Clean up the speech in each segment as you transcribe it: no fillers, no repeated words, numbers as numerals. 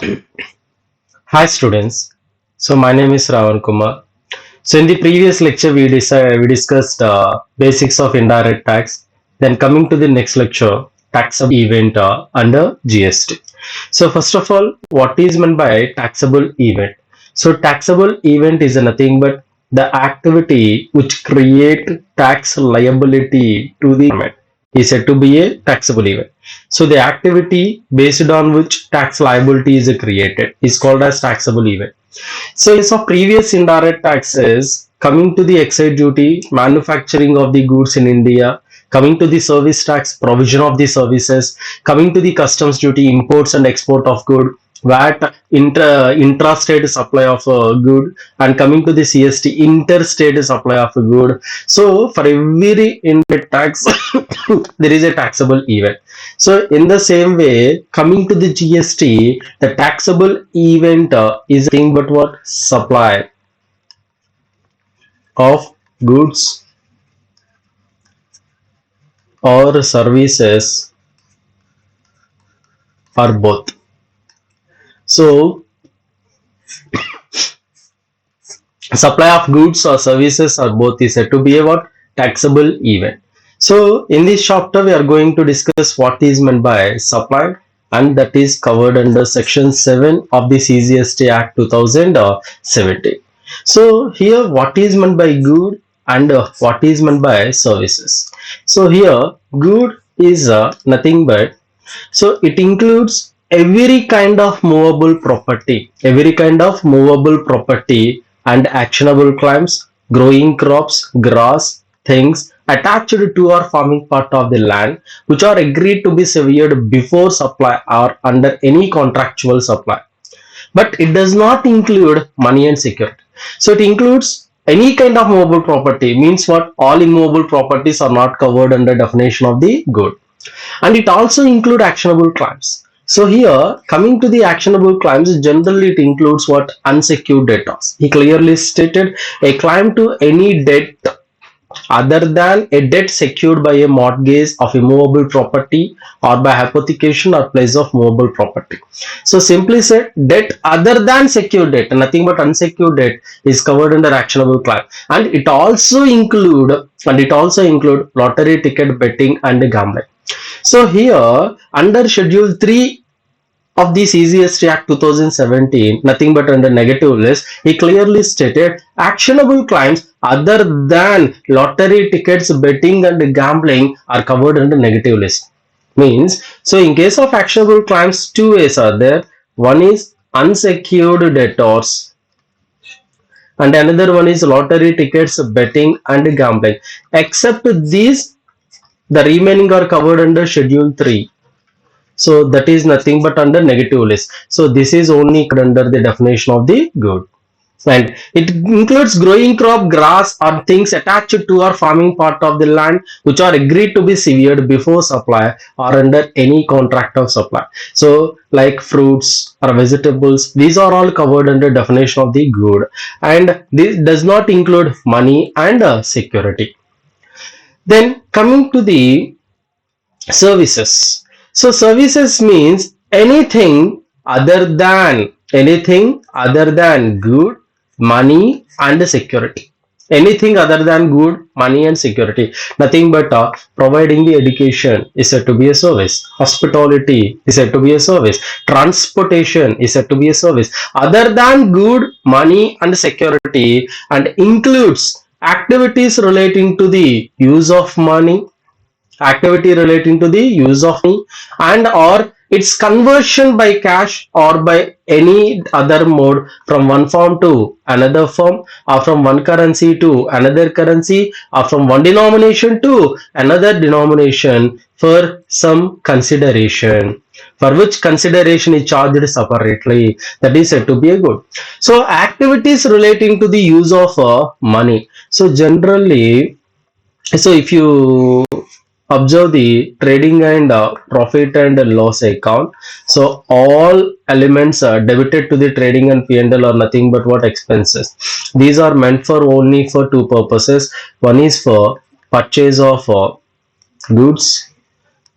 Hi students, so my name is Ravan Kumar. So in the previous lecture we discussed basics of indirect tax. Then coming to the next lecture, taxable event under GST. So first of all, what is meant by taxable event? So taxable event is nothing but the activity which create tax liability to the government is said to be a taxable event. So the activity based on which tax liability is created is called as taxable event. So, in case of previous indirect taxes, coming to the excise duty, manufacturing of the goods in India, coming to the service tax, provision of the services, coming to the customs duty, imports and export of good, VAT, intrastate supply of good, and coming to the CST, interstate supply of good. So, for every indirect tax, there is a taxable event. So, in the same way, coming to the GST, the taxable event is nothing but what? Supply of goods or services for both. So, supply of goods or services or both is said to be a what? Taxable event. So, in this chapter, we are going to discuss what is meant by supply, and that is covered under section 7 of the CGST Act 2017. So, here what is meant by good and what is meant by services. So, here good is nothing but, so it includes every kind of movable property and actionable claims, growing crops, grass, things attached to or forming part of the land, which are agreed to be severed before supply or under any contractual supply. But it does not include money and security. So it includes any kind of movable property, means what? All immovable properties are not covered under definition of the good, and it also include actionable claims. So here, coming to the actionable claims, generally it includes what? Unsecured debtors. He clearly stated a claim to any debt other than a debt secured by a mortgage of immovable property or by hypothecation or place of movable property. So simply said, debt other than secured debt, nothing but unsecured debt, is covered under actionable claim, and it also include lottery ticket betting and gambling. So here, under Schedule 3 of the CGST Act 2017, nothing but under negative list, he clearly stated actionable claims other than lottery tickets, betting and gambling are covered under negative list. Means, so in case of actionable claims, two ways are there. One is unsecured debtors and another one is lottery tickets, betting and gambling. Except these, the remaining are covered under Schedule 3. So that is nothing but under negative list. So this is only under the definition of the good. And it includes growing crop, grass or things attached to or forming part of the land which are agreed to be severed before supply or under any contract of supply. So like fruits or vegetables, these are all covered under definition of the good, and this does not include money and security. Then coming to the services. So services means anything other than good, money and security. Anything other than good, money and security. Nothing but providing the education is said to be a service. Hospitality is said to be a service. Transportation is said to be a service. Other than good, money and security, and includes activities relating to the use of money, activity relating to the use of money, and or its conversion by cash or by any other mode from one form to another form, or from one currency to another currency, or from one denomination to another denomination for some consideration, for which consideration is charged separately, that is said to be a good. So activities relating to the use of money. So generally, so if you observe the trading and profit and loss account, so all elements debited to the trading and P&L are nothing but what? Expenses. These are meant for only for two purposes. One is for purchase of goods,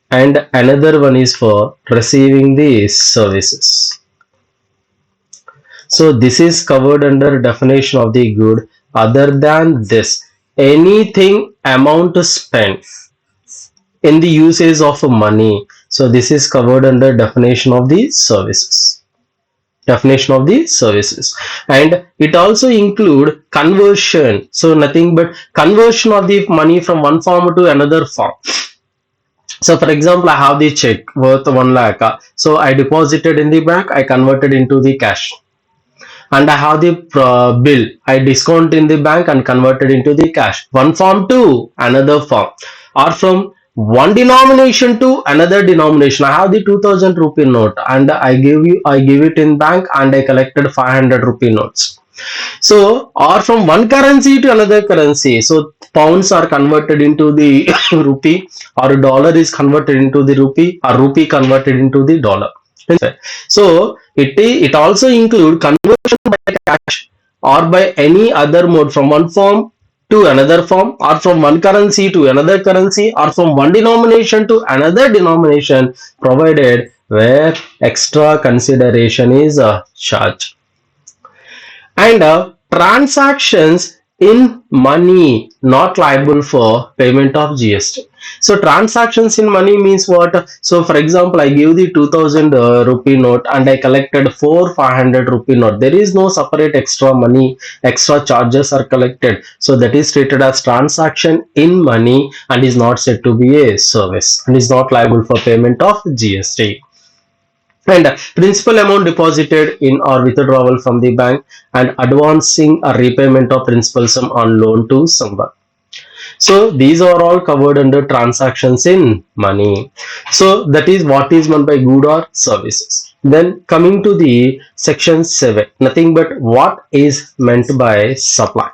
and another one is for receiving the services. So this is covered under definition of the good. Other than this, anything amount spent in the usage of money. So this is covered under definition of the services. Definition of the services. And it also include conversion. So nothing but conversion of the money from one form to another form. So for example, I have the check worth 1 lakh. So I deposited in the bank, I converted into the cash. And I have the bill, I discount in the bank and converted into the cash. One form to another form, or from one denomination to another denomination. I have the 2000 rupee note and I give it in bank and I collected 500 rupee notes. So, or from one currency to another currency. So, pounds are converted into the rupee, or dollar is converted into the rupee, or rupee converted into the dollar. So, it also include conversion by cash or by any other mode from one form to another form, or from one currency to another currency, or from one denomination to another denomination, provided where extra consideration is charged. And transactions in money not liable for payment of GST. So transactions in money means what? So for example, I give the 2000 rupee note and I collected 500 rupee note. There is no separate extra money, extra charges are collected. So that is treated as transaction in money and is not said to be a service and is not liable for payment of GST. And principal amount deposited in or withdrawal from the bank, and advancing a repayment of principal sum on loan to someone. So these are all covered under transactions in money. So that is what is meant by good or services. Then coming to the section 7, nothing but what is meant by supply.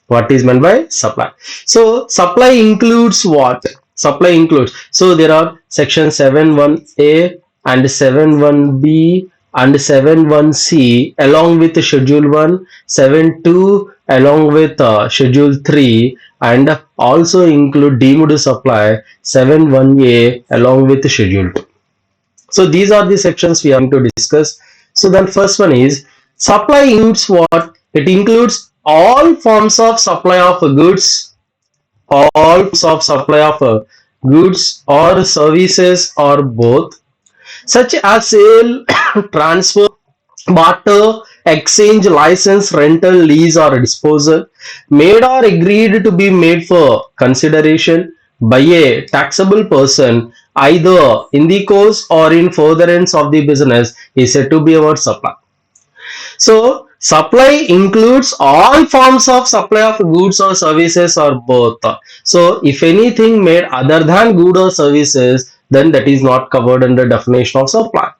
What is meant by supply? So supply includes what? Supply includes, so there are section 7.1a and 7.1b and 7.1c along with schedule 1, 7.2 along with schedule 3, and also include deemed supply 7.1a along with schedule 2. So these are the sections we are going to discuss. So then first one is supply includes what? It includes all forms of supply of goods, all forms of supply of goods or services or both, such as sale, transfer, barter, exchange, license, rental, lease or disposal, made or agreed to be made for consideration by a taxable person either in the course or in furtherance of the business is said to be our supply. So supply includes all forms of supply of goods or services or both. So if anything made other than good or services, then that is not covered under definition of supply.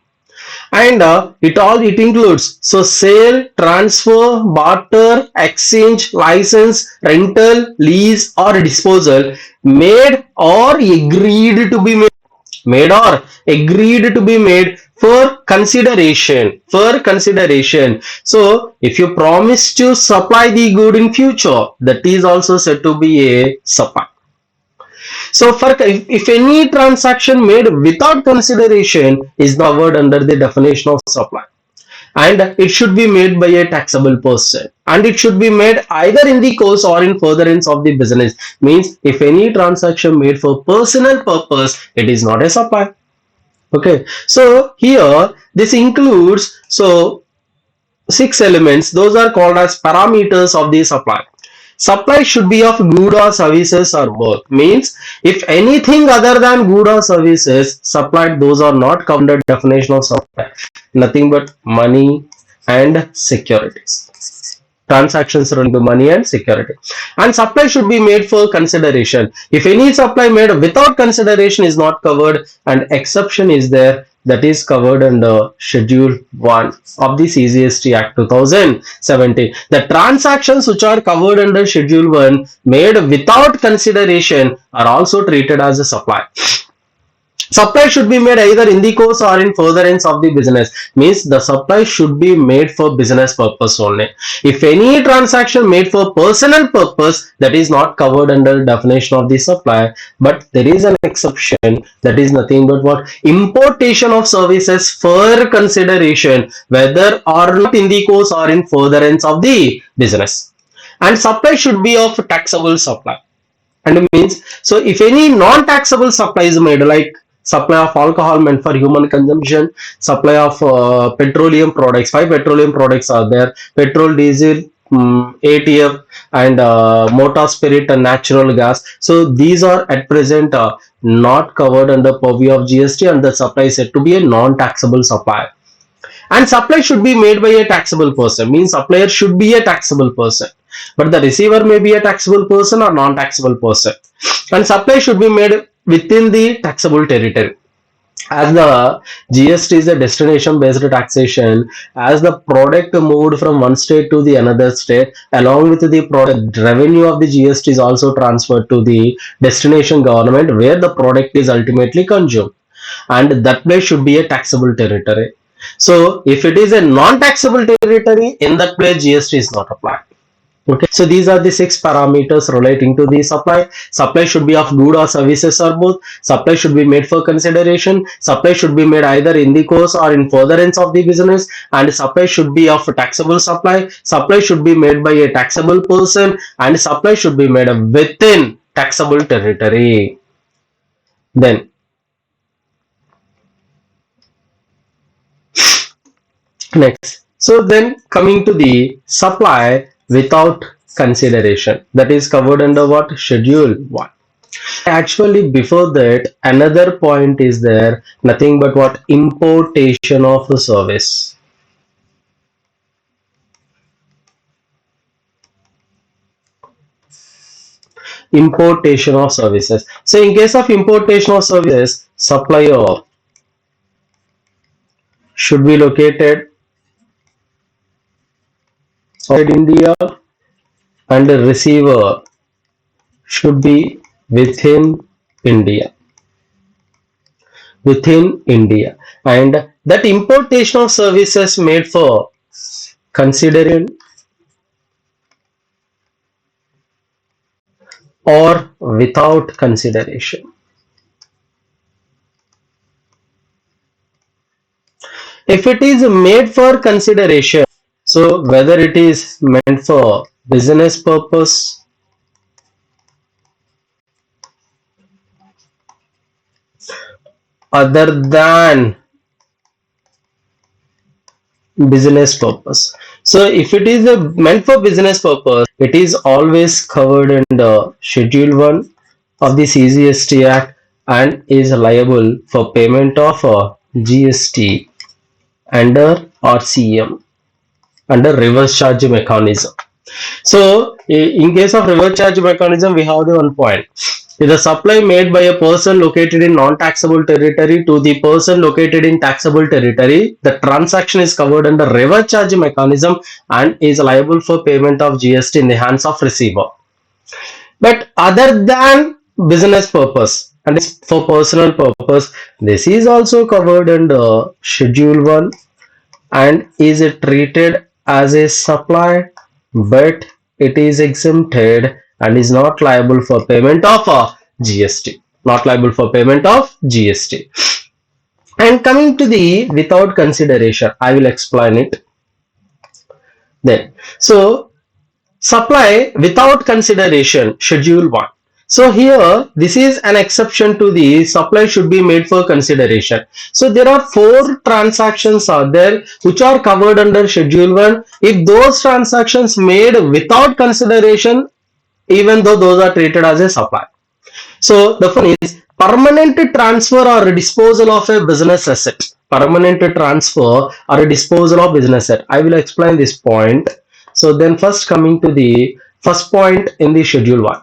And it includes so sale, transfer, barter, exchange, license, rental, lease or disposal made or agreed to be made for consideration. So if you promise to supply the good in future, that is also said to be a supply. So if any transaction made without consideration is not covered under the definition of supply, and it should be made by a taxable person, and it should be made either in the course or in furtherance of the business. Means if any transaction made for personal purpose, it is not a supply. Okay, so here this includes so 6 elements. Those are called as parameters of the supply. Supply should be of good or services or both. Means if anything other than good or services supplied, those are not covered under definition of supply. Nothing but money and securities. Transactions run to money and security. And supply should be made for consideration. If any supply made without consideration is not covered, and exception is there, that is covered under Schedule 1 of the CGST Act 2017. The transactions which are covered under Schedule 1 made without consideration are also treated as a supply. Supply should be made either in the course or in furtherance of the business. Means the supply should be made for business purpose only. If any transaction made for personal purpose, that is not covered under definition of the supply. But there is an exception, that is nothing but what? Importation of services for consideration, whether or not in the course or in furtherance of the business. And supply should be of taxable supply. And it means, so if any non-taxable supply is made, like supply of alcohol meant for human consumption, supply of petroleum products, 5 petroleum products are there: petrol, diesel, ATF, and motor spirit and natural gas. So these are at present not covered under purview of GST, and the supply is said to be a non-taxable supply. And supply should be made by a taxable person, means supplier should be a taxable person, but the receiver may be a taxable person or non-taxable person. And supply should be made within the taxable territory. As the GST is a destination based taxation, as the product moved from one state to the another state, along with the product, revenue of the GST is also transferred to the destination government where the product is ultimately consumed, and that place should be a taxable territory. So if it is a non-taxable territory, in that place GST is not applied. Okay, so these are the 6 parameters relating to the supply. Supply should be of good or services or both. Supply should be made for consideration. Supply should be made either in the course or in furtherance of the business. And supply should be of taxable supply. Supply should be made by a taxable person. And supply should be made within taxable territory. Then next, so then coming to the supply without consideration, that is covered under what? Schedule 1. Actually before that, another point is there, nothing but what? Importation of a service. Importation of services. So in case of importation of services, supplier should be located outside India, and the receiver should be within India. And that importation of services made for consideration or without consideration. If it is made for consideration, so whether it is meant for business purpose other than business purpose. So if it is meant for business purpose, it is always covered under Schedule 1 of the CGST Act and is liable for payment of GST under RCM, under reverse charge mechanism. So in case of reverse charge mechanism, we have the one point. If the supply made by a person located in non-taxable territory to the person located in taxable territory, the transaction is covered under reverse charge mechanism and is liable for payment of GST in the hands of receiver. But other than business purpose and for personal purpose, this is also covered under Schedule 1 and is treated as a supply, but it is exempted and is not liable for payment of GST. Not liable for payment of GST. And coming to the without consideration, I will explain it then. So supply without consideration, Schedule 1. So here, this is an exception to the supply should be made for consideration. So there are 4 transactions are there which are covered under Schedule 1. If those transactions made without consideration, even though those are treated as a supply. So the first is permanent transfer or disposal of a business asset. Permanent transfer or a disposal of business asset. I will explain this point. So then first coming to the first point in the Schedule 1.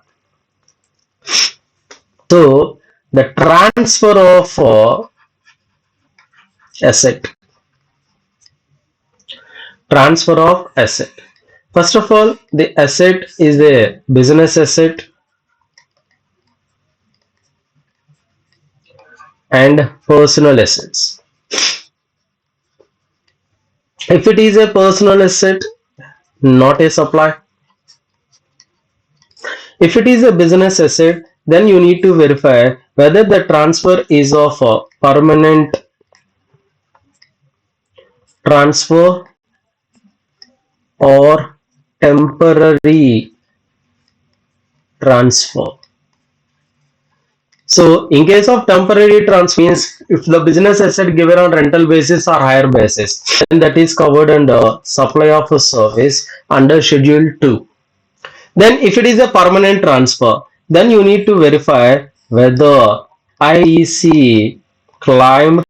So the transfer of asset. Transfer of asset. First of all, the asset is a business asset and personal assets. If it is a personal asset, not a supply. If it is a business asset, then you need to verify whether the transfer is of a permanent transfer or temporary transfer. So in case of temporary transfer means if the business asset given on rental basis or hire basis, then that is covered under supply of a service under schedule 2. Then if it is a permanent transfer, then you need to verify whether IEC claimed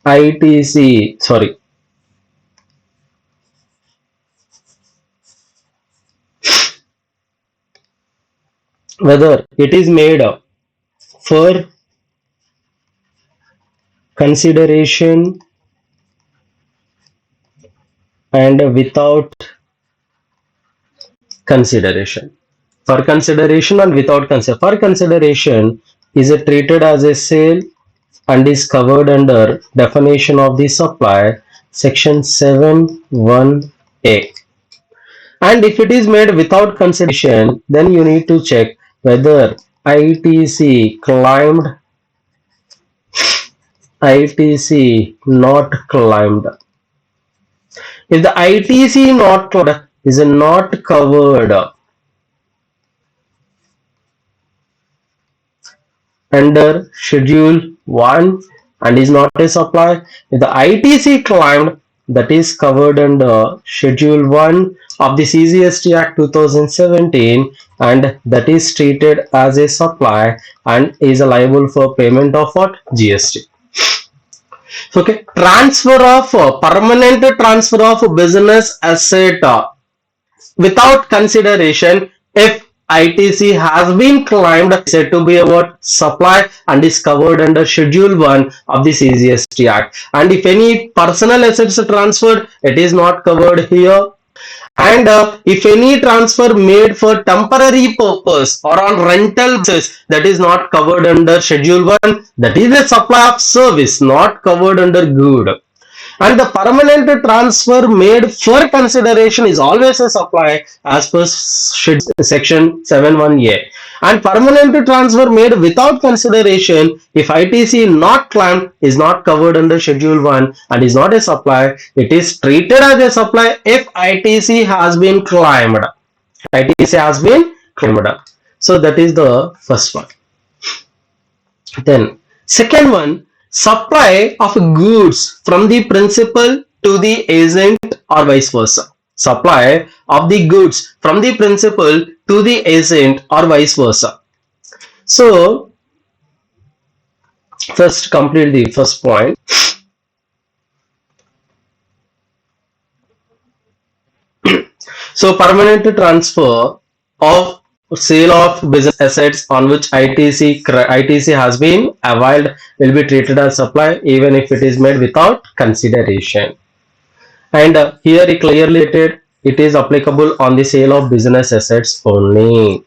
ITC, sorry, whether it is made for consideration and without consideration. For consideration and without consideration. For consideration is it treated as a sale and is covered under definition of the supply section 7(1)(a). And if it is made without consideration, then you need to check whether ITC claimed, ITC not claimed. If the ITC not claimed is not covered under schedule 1 and is not a supply, if the ITC claimed that is covered under schedule 1 of the CGST Act 2017 and that is treated as a supply and is liable for payment of what? GST. Okay, transfer of permanent transfer of business asset without consideration if ITC has been claimed said to be about supply and is covered under schedule 1 of the CGST Act, and if any personal assets are transferred, it is not covered here. And if any transfer made for temporary purpose or on rental basis, that is not covered under schedule 1, that is a supply of service not covered under good. And the permanent transfer made for consideration is always a supply as per section 7(1)(a). And permanent transfer made without consideration, if ITC not claimed, is not covered under schedule 1 and is not a supply. It is treated as a supply if ITC has been claimed. ITC has been claimed. So that is the first one. Then second one, supply of goods from the principal to the agent or vice versa. Supply of the goods from the principal to the agent or vice versa. So first complete the first point. So permanent transfer of sale of business assets on which ITC has been availed will be treated as supply even if it is made without consideration. And here it clearly stated it is applicable on the sale of business assets only.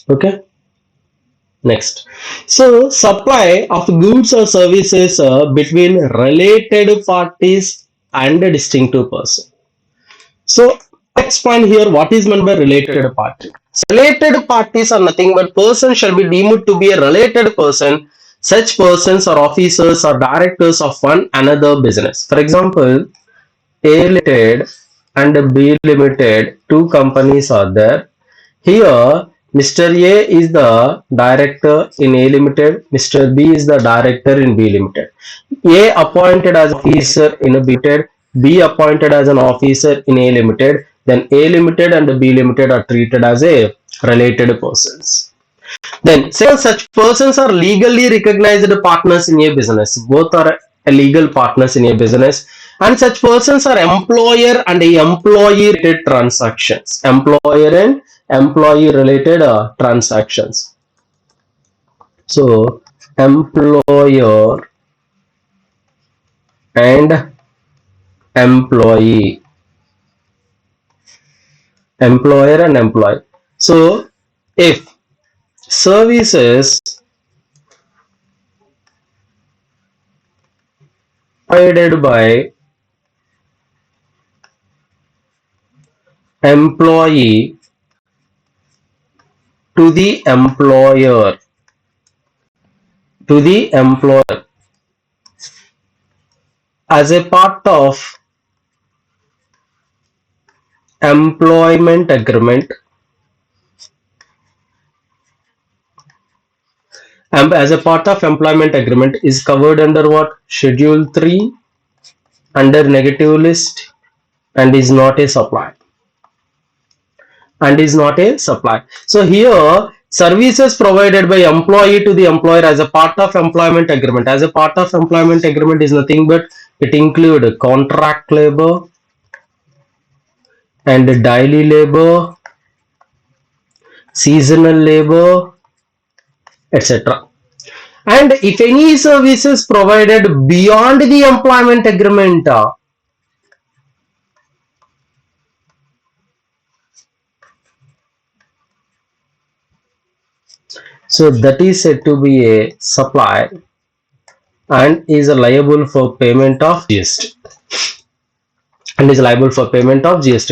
Okay. Next, so supply of goods or services between related parties and a distinctive person. So let's explain here what is meant by related party. Related parties are nothing but person shall be deemed to be a related person. Such persons are officers or directors of one another business. For example, A Limited and B Limited, two companies are there. Here, Mr. A is the director in A Limited, Mr. B is the director in B Limited. A appointed as officer in a B Limited, B appointed as an officer in A Limited, then A Limited and B Limited are treated as a related persons. Then, say such persons are legally recognized partners in a business. Both are legal partners in a business, and such persons are employer and employee related transactions. Employer and employee related transactions. So, employer and employee. Employer and employee. So if services provided by employee to the employer as a part of employment agreement, and as a part of employment agreement is covered under what? Schedule 3 under negative list, and is not a supply. So here services provided by employee to the employer as a part of employment agreement. As a part of employment agreement is nothing but it include contract labor and daily labor, seasonal labor, etc. And if any services provided beyond the employment agreement, so that is said to be a supply and is liable for payment of GST.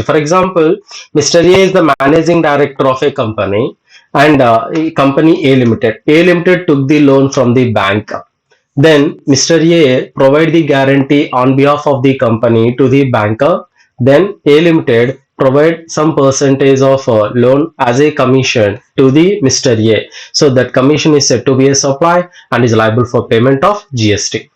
For example, Mr. A is the managing director of a company, and company A Limited. A Limited took the loan from the bank. Then Mr. A provide the guarantee on behalf of the company to the banker. Then A Limited provide some percentage of loan as a commission to the Mr. A. So that commission is said to be a supply and is liable for payment of GST.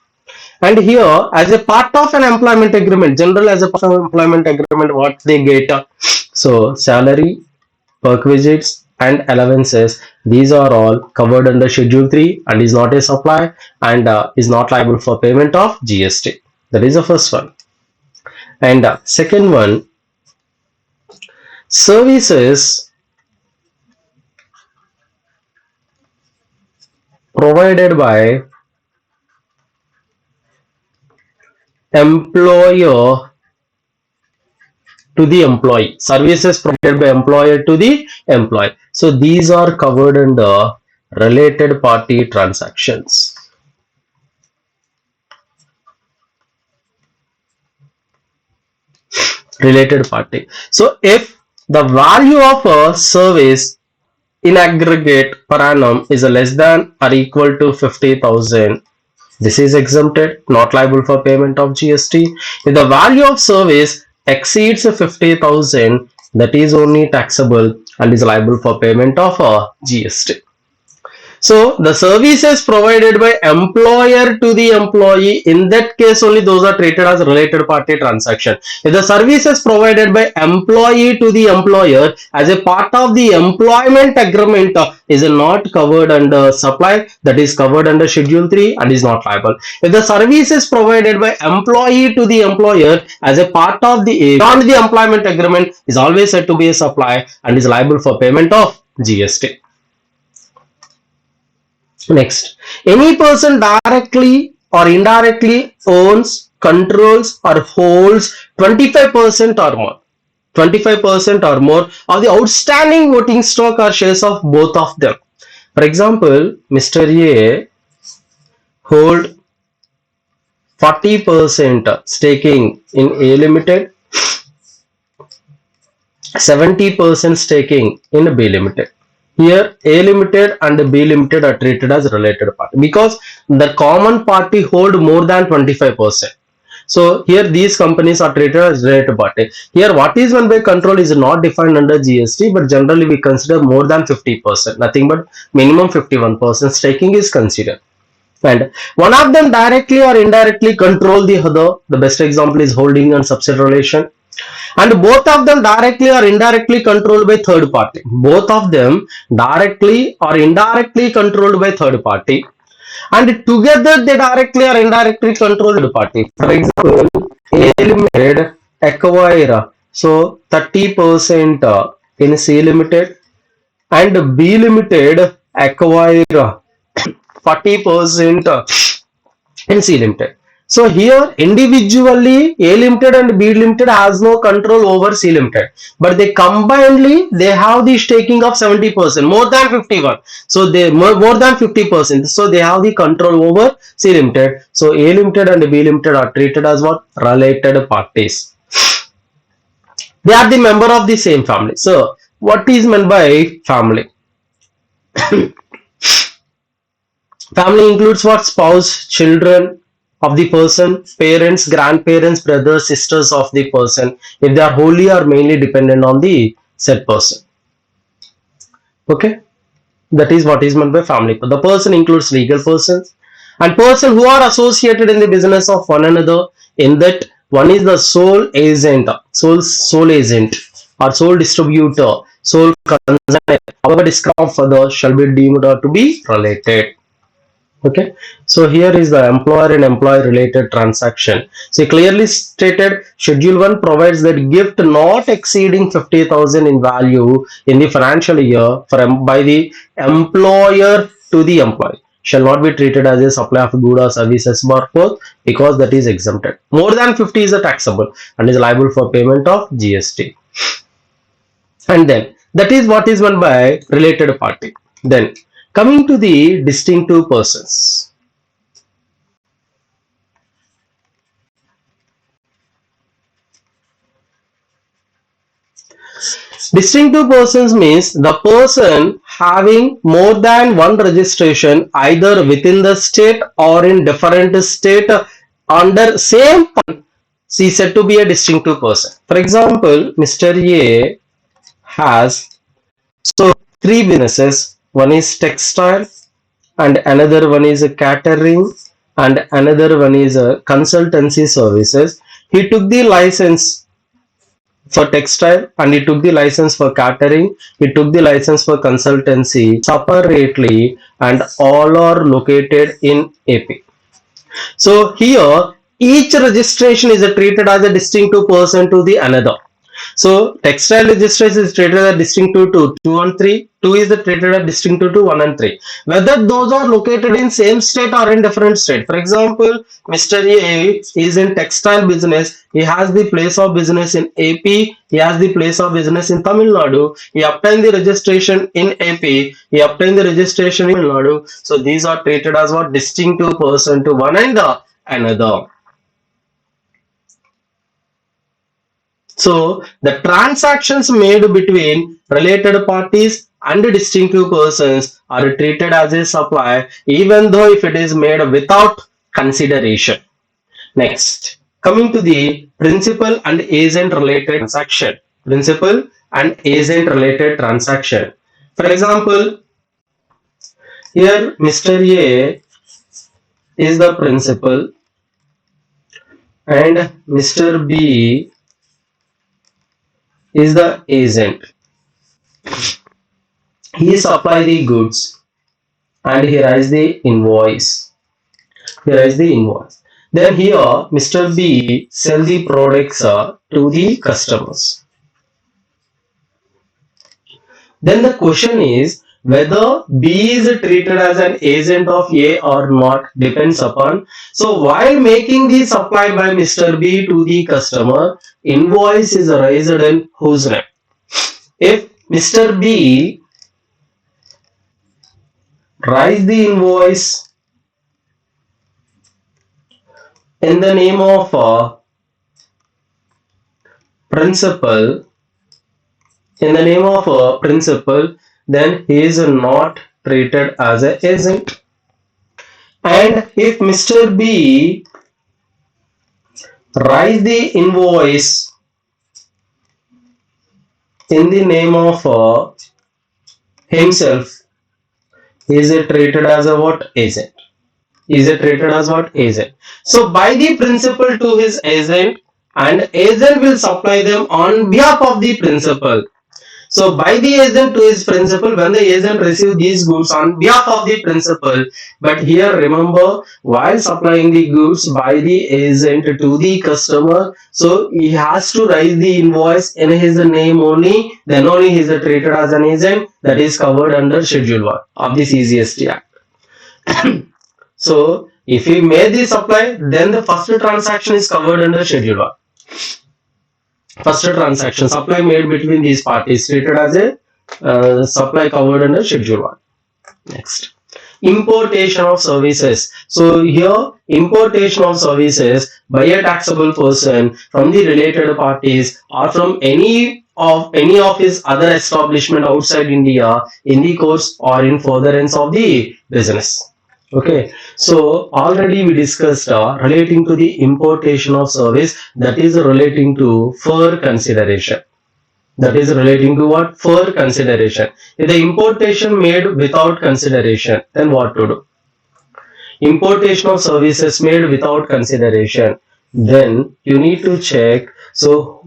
And here, as a part of an employment agreement, general as a part of employment agreement, what they get? So salary, perquisites, and allowances, these are all covered under Schedule 3 and is not a supply and is not liable for payment of GST. That is the first one. And second one, services provided by employer to the employee. Services provided by employer to the employee. So these are covered under related party transactions. Related party. So if the value of a service in aggregate per annum is less than or equal to 50,000, this is exempted, not liable for payment of GST. If the value of service exceeds 50,000, that is only taxable and is liable for payment of GST. So the services provided by employer to the employee, in that case only those are treated as related party transaction. If the services provided by employee to the employer as a part of the employment agreement is not covered under supply, that is covered under Schedule 3 and is not liable. If the services provided by employee to the employer as a part of the beyond the employment agreement is always said to be a supply and is liable for payment of GST. Next, any person directly or indirectly owns, controls, or holds 25% or more. 25% or more of the outstanding voting stock or shares of both of them. For example, Mr. A hold 40% staking in A Limited, 70% staking in B Limited. Here A Limited and B Limited are treated as related party because the common party hold more than 25%. So here these companies are treated as related party. Here what is meant by control is not defined under GST, but generally we consider more than 50%. Nothing but minimum 51% staking is considered. And one of them directly or indirectly control the other. The best example is holding and subsidy relation. And both of them directly or indirectly controlled by third party. Both of them directly or indirectly controlled by third party. And together they directly or indirectly control third party. For example, A Limited acquire so 30% in C Limited and B Limited acquire 40% in C Limited. So here individually A limited and B limited has no control over C limited, but they combinedly they have the staking of 70%, more than 51. So they more than 50%. So they have the control over C limited. So A limited and B limited are treated as what? Related parties. They are the member of the same family. So what is meant by family? Family includes what? Spouse, children of the person, parents, grandparents, brothers, sisters of the person, if they are wholly or mainly dependent on the said person. Okay, that is what is meant by family. The person includes legal persons and person who are associated in the business of one another. In that, one is the sole agent, sole agent, or sole distributor, sole consignor. However, described further shall be deemed to be related. Okay, so here is the employer and employee related transaction. So clearly stated, schedule 1 provides that gift not exceeding 50,000 in value in the financial year by the employer to the employee shall not be treated as a supply of goods or services or both, because that is exempted. More than 50 is a taxable and is liable for payment of GST. And then that is what is meant by related party. Then coming to the distinctive persons. Distinctive persons means the person having more than one registration either within the state or in different state under same is said to be a distinctive person. For example, Mr. A has so three businesses. One is textile, and another one is a catering, and another one is a consultancy services. He took the license for textile and he took the license for catering, he took the license for consultancy separately, and all are located in AP. So here each registration is treated as a distinctive person to the another. So textile registration is treated as distinctive to 2 and 3. 2 is treated as distinctive to 1 and 3. Whether those are located in same state or in different state. For example, Mr. A is in textile business. He has the place of business in AP. He has the place of business in Tamil Nadu. He obtained the registration in AP. He obtained the registration in Tamil Nadu. So these are treated as what? Distinctive person to one and the another. So the transactions made between related parties and distinctive persons are treated as a supply, even though if it is made without consideration. Next, coming to the principal and agent related transaction. Principal and agent related transaction. For example, here Mr. A is the principal and Mr. B is the agent. He supply the goods and here is the invoice. Here is the invoice. Then here Mr. B sell the products to the customers. Then the question is whether B is treated as an agent of A or not depends upon. So while making the supply by Mr. B to the customer, invoice is raised in whose name? If Mr. B raise the invoice in the name of principal, then he is not treated as an agent. And if Mr. B raise the invoice in the name of himself, he is treated as a what? Agent. Is it treated as what? Agent. So by the principal to his agent, and agent will supply them on behalf of the principal. So by the agent to his principal, when the agent receive these goods on behalf of the principal, but here remember, while supplying the goods by the agent to the customer, so he has to raise the invoice in his name only, then only he is treated as an agent. That is covered under Schedule 1 of the CGST Act. So If we made the supply, then the first transaction is covered under Schedule 1. First transaction, supply made between these parties, treated as a supply covered under Schedule 1. Next, importation of services. So here, importation of services by a taxable person from the related parties or from any of his other establishment outside India in the course or in furtherance of the business. Okay, so already we discussed relating to the importation of service, that is relating to for consideration. That is relating to what? For consideration. If the importation made without consideration, then what to do? Importation of services made without consideration, then you need to check. So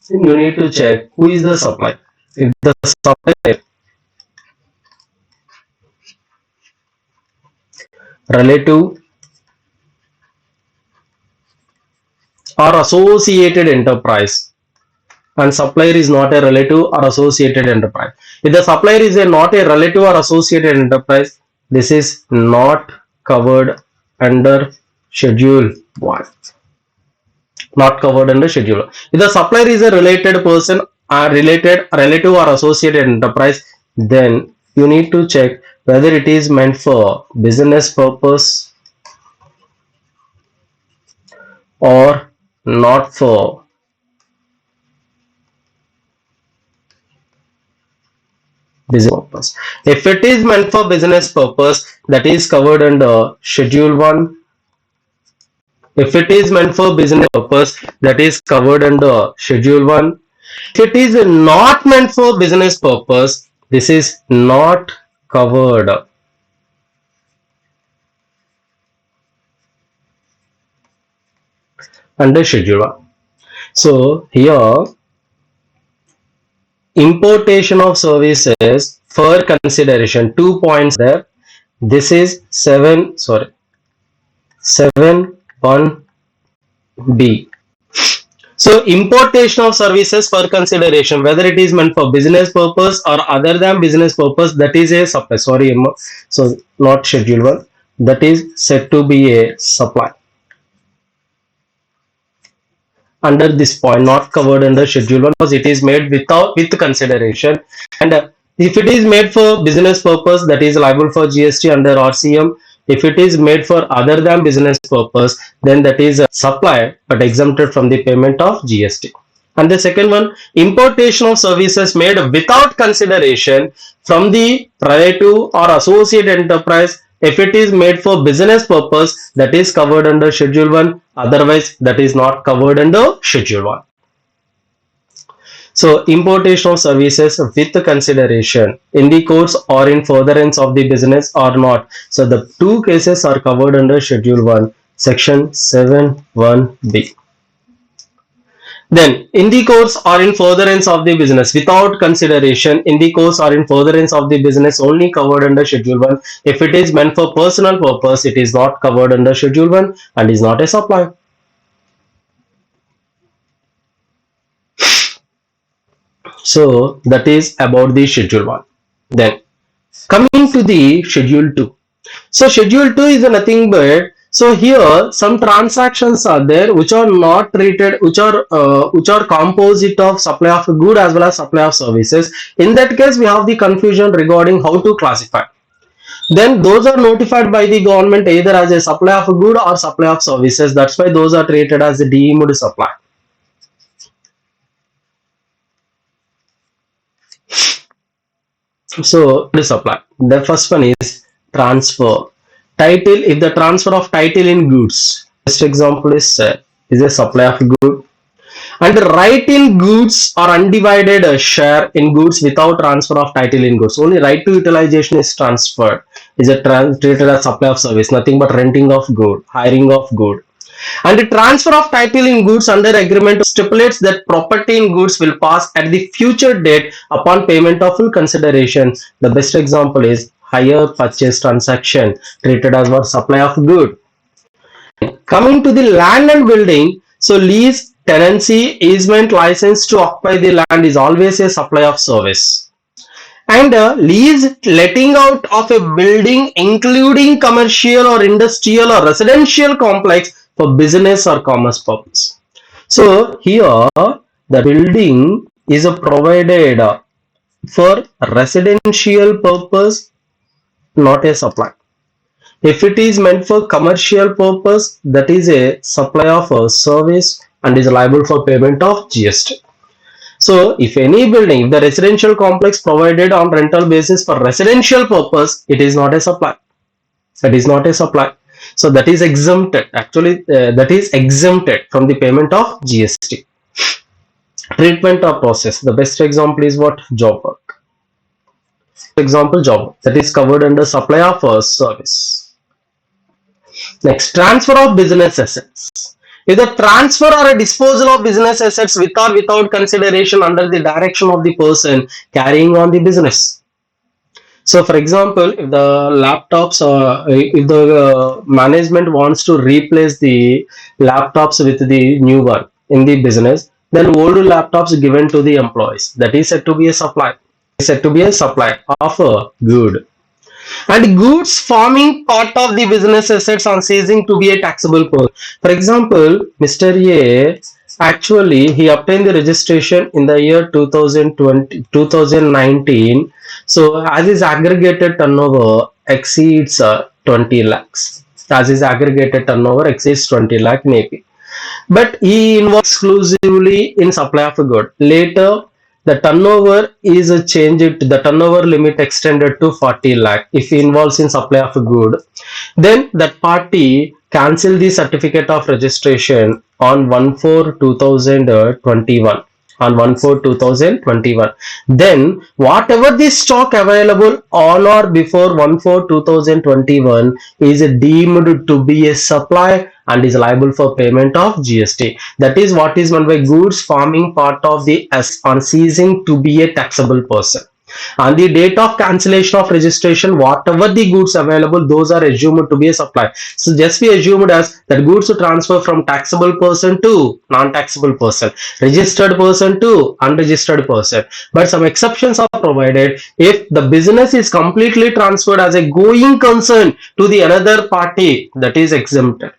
you need to check who is the supplier. If the supplier relative or associated enterprise, and supplier is not a relative or associated enterprise. If the supplier is not a relative or associated enterprise, this is not covered under Schedule 1. Not covered under Schedule 1. If the supplier is a related person or relative or associated enterprise, then you need to check whether it is meant for business purpose or not for business purpose. If it is meant for business purpose, that is covered under Schedule 1. If it is meant for business purpose, that is covered under Schedule 1. If it is not meant for business purpose, this is not covered under Schedule 1. So here, importation of services for consideration, 2 points there. This is 7.1b. So importation of services for consideration, whether it is meant for business purpose or other than business purpose, that is a supply. Sorry, so not Schedule 1. That is said to be a supply. Under this point, not covered under Schedule 1 because it is made with consideration. And if it is made for business purpose, that is liable for GST under RCM. If it is made for other than business purpose, then that is a supply but exempted from the payment of GST. And the second one, importation of services made without consideration from the relative or associate enterprise. If it is made for business purpose, that is covered under Schedule 1. Otherwise, that is not covered under Schedule 1. So, importation of services with consideration in the course or in furtherance of the business or not. So, the two cases are covered under Schedule 1, Section 7.1b. Then, in the course or in furtherance of the business without consideration, in the course or in furtherance of the business only covered under Schedule 1. If it is meant for personal purpose, it is not covered under Schedule 1 and is not a supply. So that is about the Schedule 1. Then coming to the Schedule 2. So Schedule 2 is nothing but, so here some transactions are there which are not treated, which are composite of supply of good as well as supply of services. In that case, we have the confusion regarding how to classify. Then those are notified by the government either as a supply of good or supply of services. That's why those are treated as a deemed supply. So the supply. The first one is transfer. Title. If the transfer of title in goods, best example is a supply of good. And right in goods or undivided share in goods without transfer of title in goods. Only right to utilization is transferred. Is a treated as supply of service. Nothing but renting of good, hiring of good. And the transfer of title in goods under agreement stipulates that property in goods will pass at the future date upon payment of full consideration. The best example is hire purchase transaction, treated as what? Supply of good. Coming to the land and building, so lease, tenancy, easement, license to occupy the land is always a supply of service. And lease letting out of a building including commercial or industrial or residential complex for business or commerce purpose. So here the building is provided for residential purpose, not a supply. If it is meant for commercial purpose, that is a supply of a service and is liable for payment of GST. So if any building, if the residential complex provided on rental basis for residential purpose, it is not a supply. That is not a supply. So that is exempted. Actually, that is exempted from the payment of GST. Treatment or process. The best example is what? Job work. Example, job work. That is covered under supply of a service. Next, transfer of business assets. If the transfer or a disposal of business assets with or without consideration under the direction of the person carrying on the business. So, for example, if the laptops or if the management wants to replace the laptops with the new one in the business, then old laptops given to the employees. That is said to be a supply. Said to be a supply of a good. And goods forming part of the business assets on ceasing to be a taxable person. For example, Mr. A actually he obtained the registration in the year 2020 2019. So as his aggregated turnover exceeds 20 lakhs. As his aggregated turnover exceeds 20 lakh maybe. But he involved exclusively in supply of a good. Later, the turnover is changed, the turnover limit extended to 40 lakh if he involves in supply of a good. Then that party cancel the certificate of registration on 1/4/2021. On 1/4/2021. Then whatever the stock available on or before 1/4/2021 is deemed to be a supply and is liable for payment of GST. That is what is meant by goods forming part of the S on ceasing to be a taxable person. On the date of cancellation of registration, whatever the goods available, those are assumed to be a supply. So just be assumed as that goods transfer from taxable person to non-taxable person, registered person to unregistered person. But some exceptions are provided if the business is completely transferred as a going concern to the another party, that is exempted.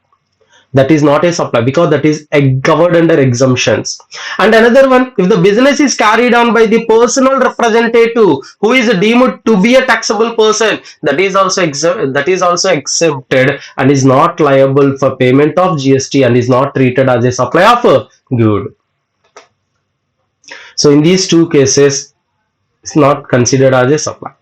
That is not a supply because that is covered under exemptions. And another one, if the business is carried on by the personal representative who is deemed to be a taxable person, that is also exempted and is not liable for payment of GST and is not treated as a supply of a good. So in these two cases, it's not considered as a supply.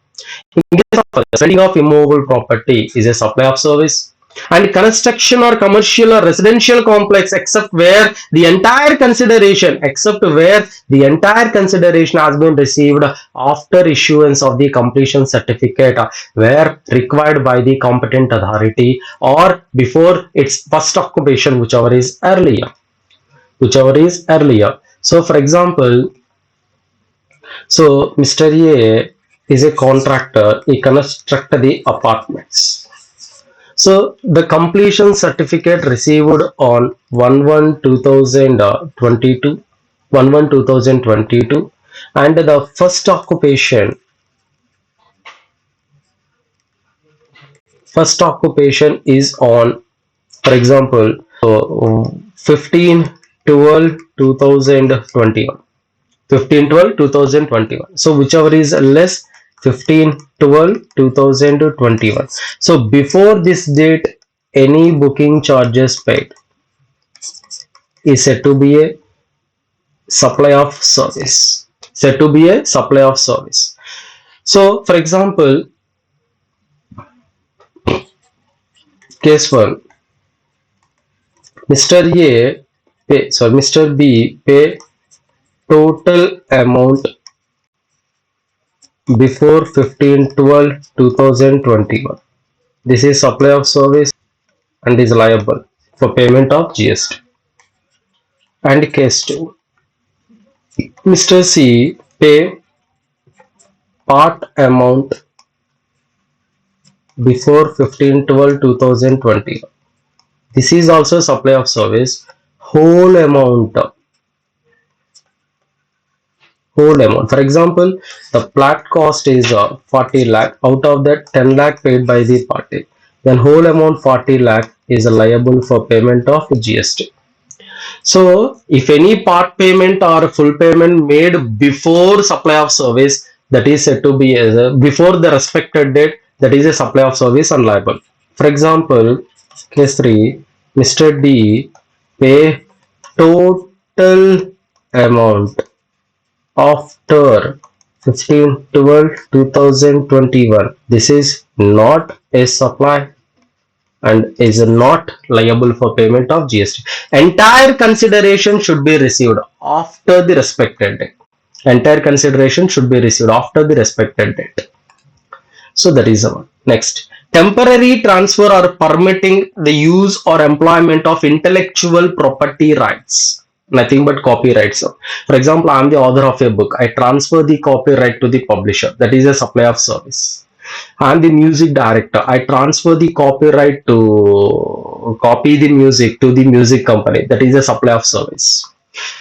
In case of selling of immovable property is a supply of service. And construction or commercial or residential complex except where the entire consideration has been received after issuance of the completion certificate where required by the competent authority or before its first occupation, whichever is earlier. So for example, so Mr. A is a contractor, he constructed the apartments. So the completion certificate received on 1/1/2022, and the first occupation is on, for example, 15/12/2021. 15/12/2021. So whichever is less, 15/12/2021. So before this date, any booking charges paid is said to be a supply of service. So for example, case 1, Mr. B pay total amount before 15/12/2021. This is supply of service and is liable for payment of GST. And case 2, Mr. C pay part amount before 15/12/2021. This is also supply of service. Whole amount whole amount. For example, the plat cost is 40 lakh. Out of that, 10 lakh paid by the party. Then whole amount 40 lakh is liable for payment of GST. So if any part payment or full payment made before supply of service, that is said to be as before the respected date, that is a supply of service and liable. For example, case 3, Mr. D pay total amount after 15/12/2021. This is not a supply and is not liable for payment of GST. Entire consideration should be received after the respected date. Entire consideration should be received after the respected date. So that is the one. Next, temporary transfer or permitting the use or employment of intellectual property rights. Nothing but copyrights. For example, I am the author of a book. I transfer the copyright to the publisher. That is a supply of service. I am the music director. I transfer the copyright to copy the music to the music company. That is a supply of service.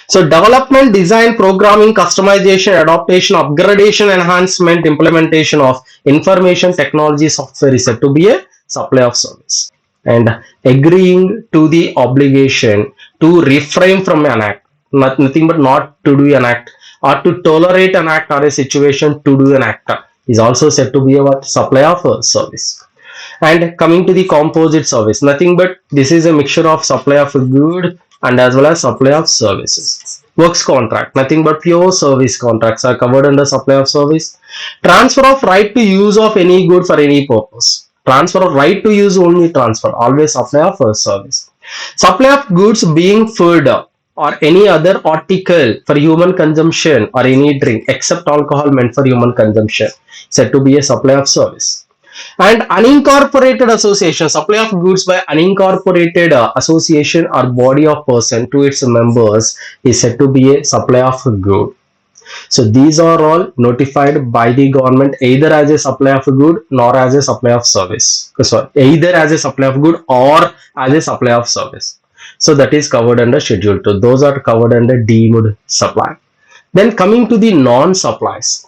So development, design, programming, customization, adaptation, upgradation, enhancement, implementation of information technology software is said to be a supply of service. And agreeing to the obligation to refrain from an act, nothing but not to do an act, or to tolerate an act or a situation to do an act, is also said to be a what? Supply of a service. And coming to the composite service, nothing but this is a mixture of supply of a good and as well as supply of services. Works contract, nothing but pure service contracts are covered under supply of service. Transfer of right to use of any good for any purpose. Transfer of right to use only transfer, always supply of a service. Supply of goods being food or any other article for human consumption or any drink except alcohol meant for human consumption, said to be a supply of service. And unincorporated association, supply of goods by unincorporated association or body of person to its members is said to be a supply of good. So these are all notified by the government either as a supply of a good nor as a supply of service. Sorry, either as a supply of good or as a supply of service. So that is covered under Schedule 2. Those are covered under deemed supply. Then coming to the non-supplies,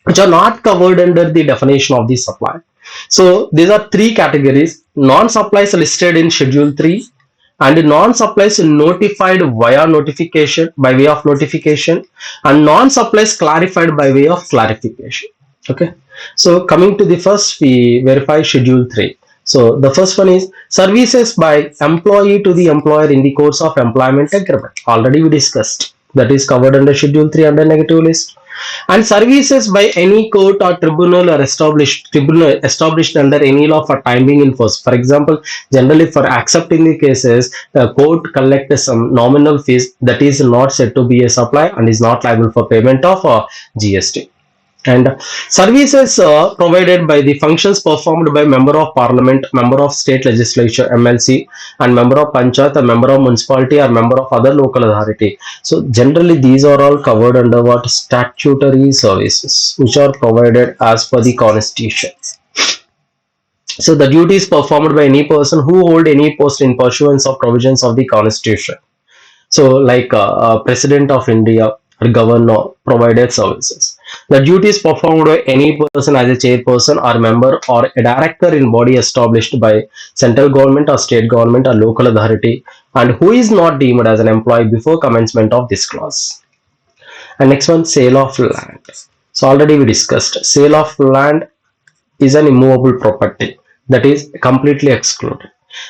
which are not covered under the definition of the supply. So these are three categories: non-supplies listed in Schedule 3 and non-supplies notified via notification, by way of notification, and non-supplies clarified by way of clarification. Okay. So coming to the first, we verify Schedule 3. So the first one is services by employee to the employer in the course of employment agreement. Already we discussed. That is covered under Schedule 3 under negative list. And services by any court or tribunal or established under any law for time being in force. For example, generally for accepting the cases, the court collects some nominal fees, that is not said to be a supply and is not liable for payment of GST. And services provided by the functions performed by member of parliament, member of state legislature MLC, and member of panchayat, a member of municipality, or member of other local authority. So generally these are all covered under what? Statutory services, which are provided as per the constitution. So the duties performed by any person who hold any post in pursuance of provisions of the constitution. So like President of India or Governor provided services. The duties performed by any person as a chairperson or member or a director in body established by central government or state government or local authority and who is not deemed as an employee before commencement of this clause. And next one, sale of land. So already we discussed, sale of land is an immovable property, that is completely excluded.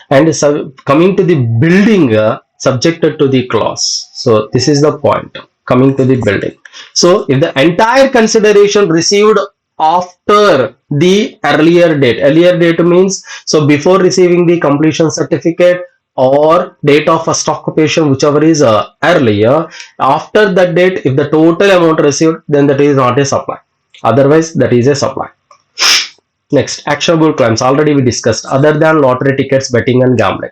And so coming to the building subjected to the clause. So this is the point. Coming to the building. So if the entire consideration received after the earlier date means, so before receiving the completion certificate or date of first occupation, whichever is earlier, after that date, if the total amount received, then that is not a supply. Otherwise, that is a supply. Next, actionable claims. Already we discussed, other than lottery tickets, betting and gambling.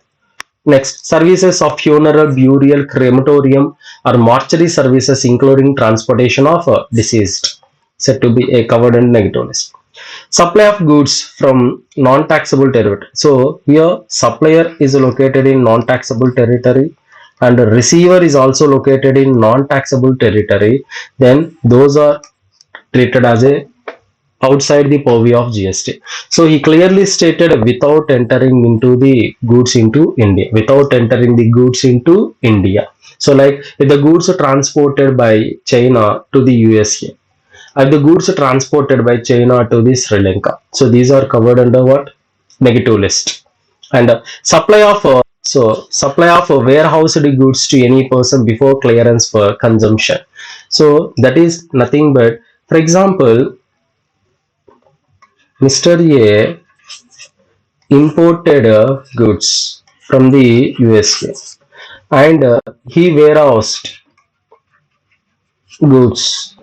Next, services of funeral, burial, crematorium or mortuary services including transportation of deceased, said to be a covered in negative list. Supply of goods from non-taxable territory. So here supplier is located in non-taxable territory and the receiver is also located in non-taxable territory, then those are treated as a outside the purview of GST. So he clearly stated without entering into the goods into India, without entering the goods into India. So like if the goods are transported by China to the USA, if the goods are transported by China to the Sri Lanka, so these are covered under what? Negative list. And supply of warehoused goods to any person before clearance for consumption. So that is nothing but, for example, Mr. A imported goods from the USA and he warehoused goods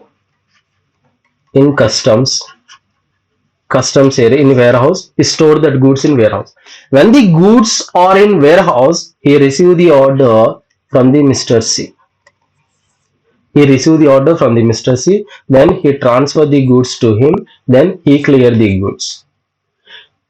in customs area in warehouse. He stored that goods in warehouse. When the goods are in warehouse, he received the order from the Mr. C. He received the order from the Mr. C, then he transferred the goods to him, then he cleared the goods.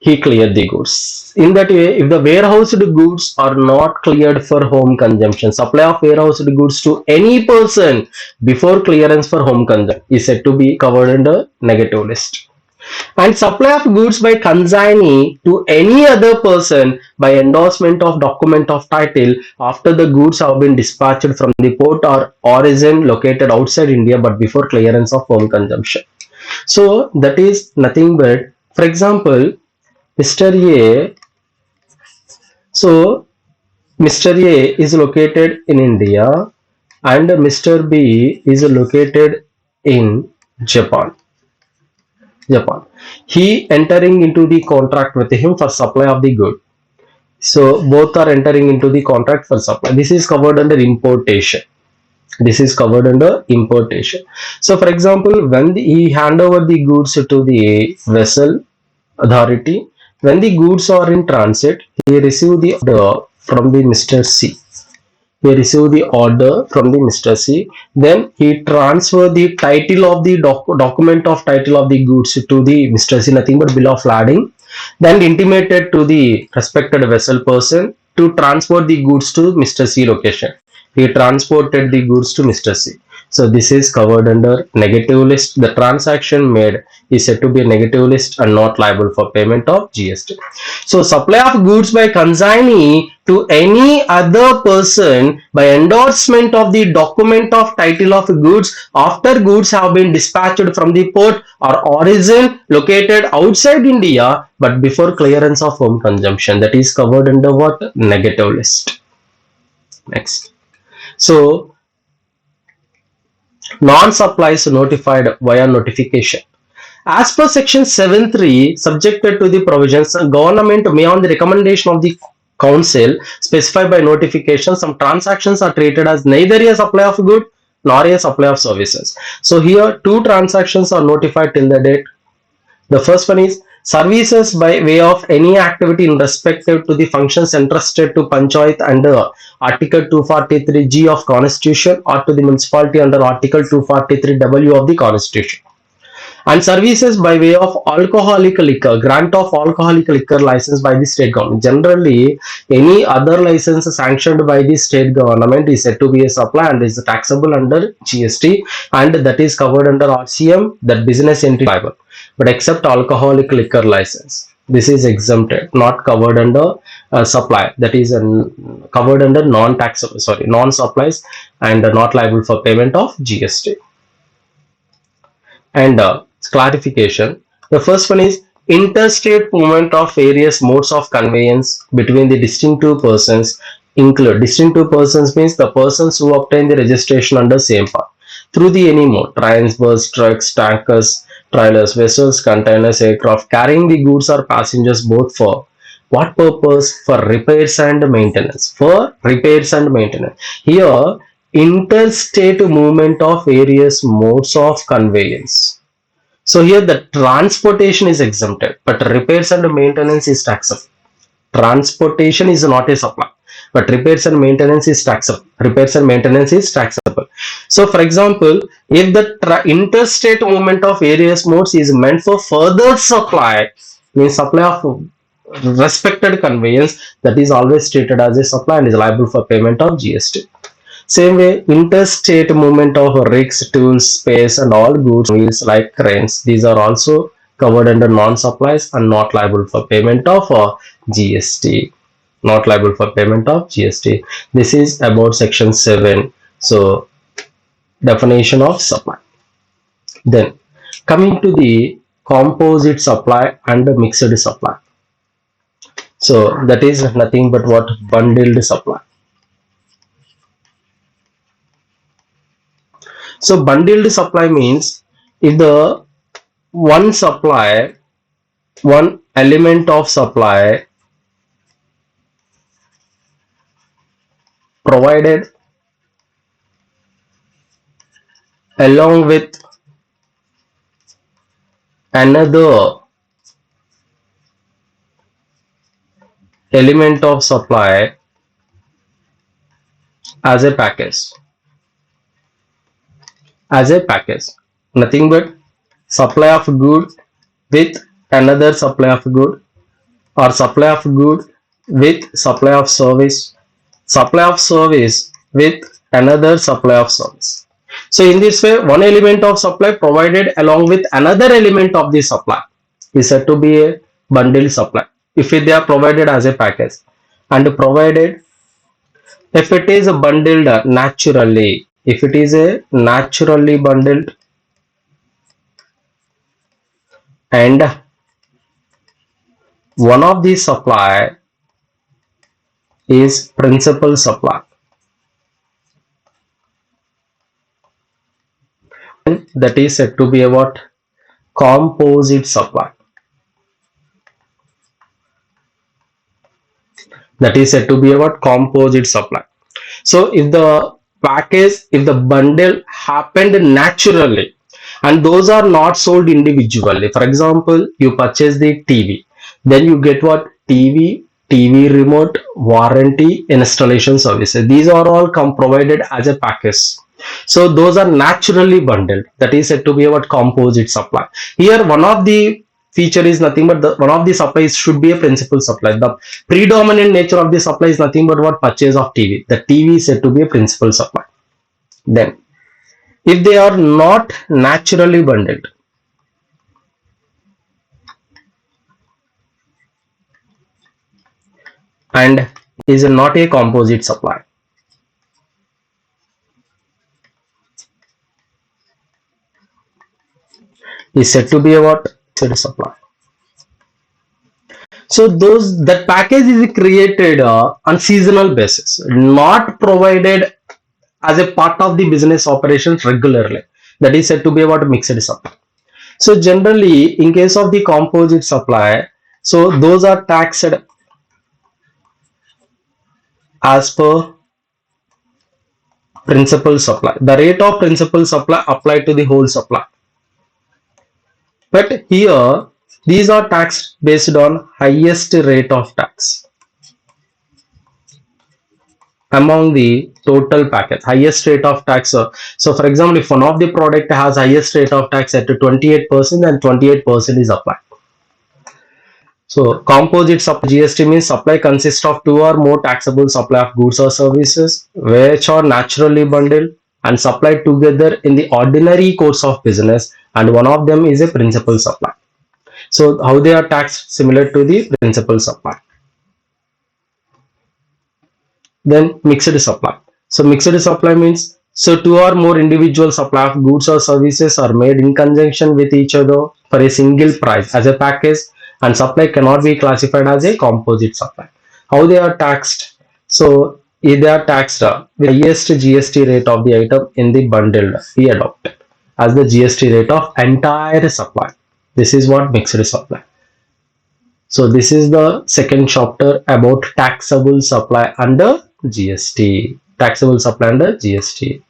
In that way, if the warehoused goods are not cleared for home consumption, supply of warehoused goods to any person before clearance for home consumption is said to be covered under negative list. And supply of goods by consignee to any other person by endorsement of document of title after the goods have been dispatched from the port or origin located outside India but before clearance of home consumption. So that is nothing but, for example, Mr. A. So Mr. A is located in India and Mr. B is located in Japan. He entering into the contract with him for supply of the good. So both are entering into the contract for supply. This is covered under importation. So for example, when he hand over the goods to the vessel authority, when the goods are in transit, he received the order from the Mr. C. Then he transferred the title of the document of title of the goods to the Mr. C, nothing but bill of lading, then intimated to the respected vessel person to transport the goods to Mr. C location. He transported the goods to Mr. C. So this is covered under negative list. The transaction made is said to be a negative list and not liable for payment of GST. So supply of goods by consignee to any other person by endorsement of the document of title of goods after goods have been dispatched from the port or origin located outside India but before clearance of home consumption, that is covered under what? Negative list. Next. So non-supplies notified via notification. As per section 7.3, subjected to the provisions, government may on the recommendation of the council specify by notification some transactions are treated as neither a supply of good nor a supply of services. So here two transactions are notified till the date. The first one is services by way of any activity in respective to the functions entrusted to Panchayat under Article 243G of Constitution or to the municipality under Article 243W of the Constitution. And services by way of alcoholic liquor, grant of alcoholic liquor license by the state government. Generally, any other license sanctioned by the state government is said to be a supply and is taxable under GST, and that is covered under RCM, that business entity liable. But except alcoholic liquor license, this is exempted, not covered under supply, that is covered under non-supplies and not liable for payment of GST. And clarification, the first one is interstate movement of various modes of conveyance between the distinctive persons include, distinctive persons means the persons who obtain the registration under same path through the any mode, trains, bus, trucks, tankers, trailers, vessels, containers, aircraft carrying the goods or passengers, both for what purpose? For repairs and maintenance. Here interstate movement of various modes of conveyance. So here the transportation is exempted, but repairs and maintenance is taxable. Transportation is not a supply, but repairs and maintenance is taxable. So for example, if the interstate movement of various modes is meant for further supply, means supply of respected conveyance that is always treated as a supply and is liable for payment of GST. Same way, interstate movement of rigs, tools, space, and all goods on wheels like cranes. These are also covered under non-supplies and not liable for payment of GST. Not liable for payment of GST. This is about section 7. So, definition of supply. Then, coming to the composite supply and mixed supply. So, that is nothing but what bundled supply. So bundled supply means if the one supply, one element of supply provided along with another element of supply as a package. As a package. Nothing but supply of good with another supply of good, or supply of good with supply of service with another supply of service. So in this way, one element of supply provided along with another element of the supply is said to be a bundled supply if they are provided as a package, and provided if it is bundled naturally, if it is a naturally bundled and one of the supply is principal supply, that is said to be a what? Composite supply. That is said to be a what? Composite supply. So if the package, if the bundle happened naturally and those are not sold individually, for example, you purchase the TV, then you get what? TV remote, warranty, installation services. These are all provided as a package. So those are naturally bundled. That is said to be what? Composite supply. Here one of the feature is nothing but one of the supplies should be a principal supply. The predominant nature of the supply is nothing but what? Purchase of TV. The TV is said to be a principal supply. Then if they are not naturally bundled, and is not a composite supply, is said to be a what? Supply. So that package is created on seasonal basis, not provided as a part of the business operations regularly. That is said to be what? Mixed supply. So generally, in case of the composite supply, so those are taxed as per principal supply. The rate of principal supply applied to the whole supply. But here, these are taxed based on highest rate of tax among the total package, highest rate of tax. So for example, if one of the product has highest rate of tax at 28%, then 28% is applied. So composite supply GST means supply consists of two or more taxable supply of goods or services which are naturally bundled and supplied together in the ordinary course of business, and one of them is a principal supply. So how they are taxed? Similar to the principal supply. Then mixed supply. So mixed supply means so two or more individual supply of goods or services are made in conjunction with each other for a single price as a package, and supply cannot be classified as a composite supply. How they are taxed? So if they are taxed with highest GST rate of the item in the bundled, we adopt as the GST rate of entire supply. This is what mixed supply. So this is the second chapter about taxable supply under GST. Taxable supply under GST.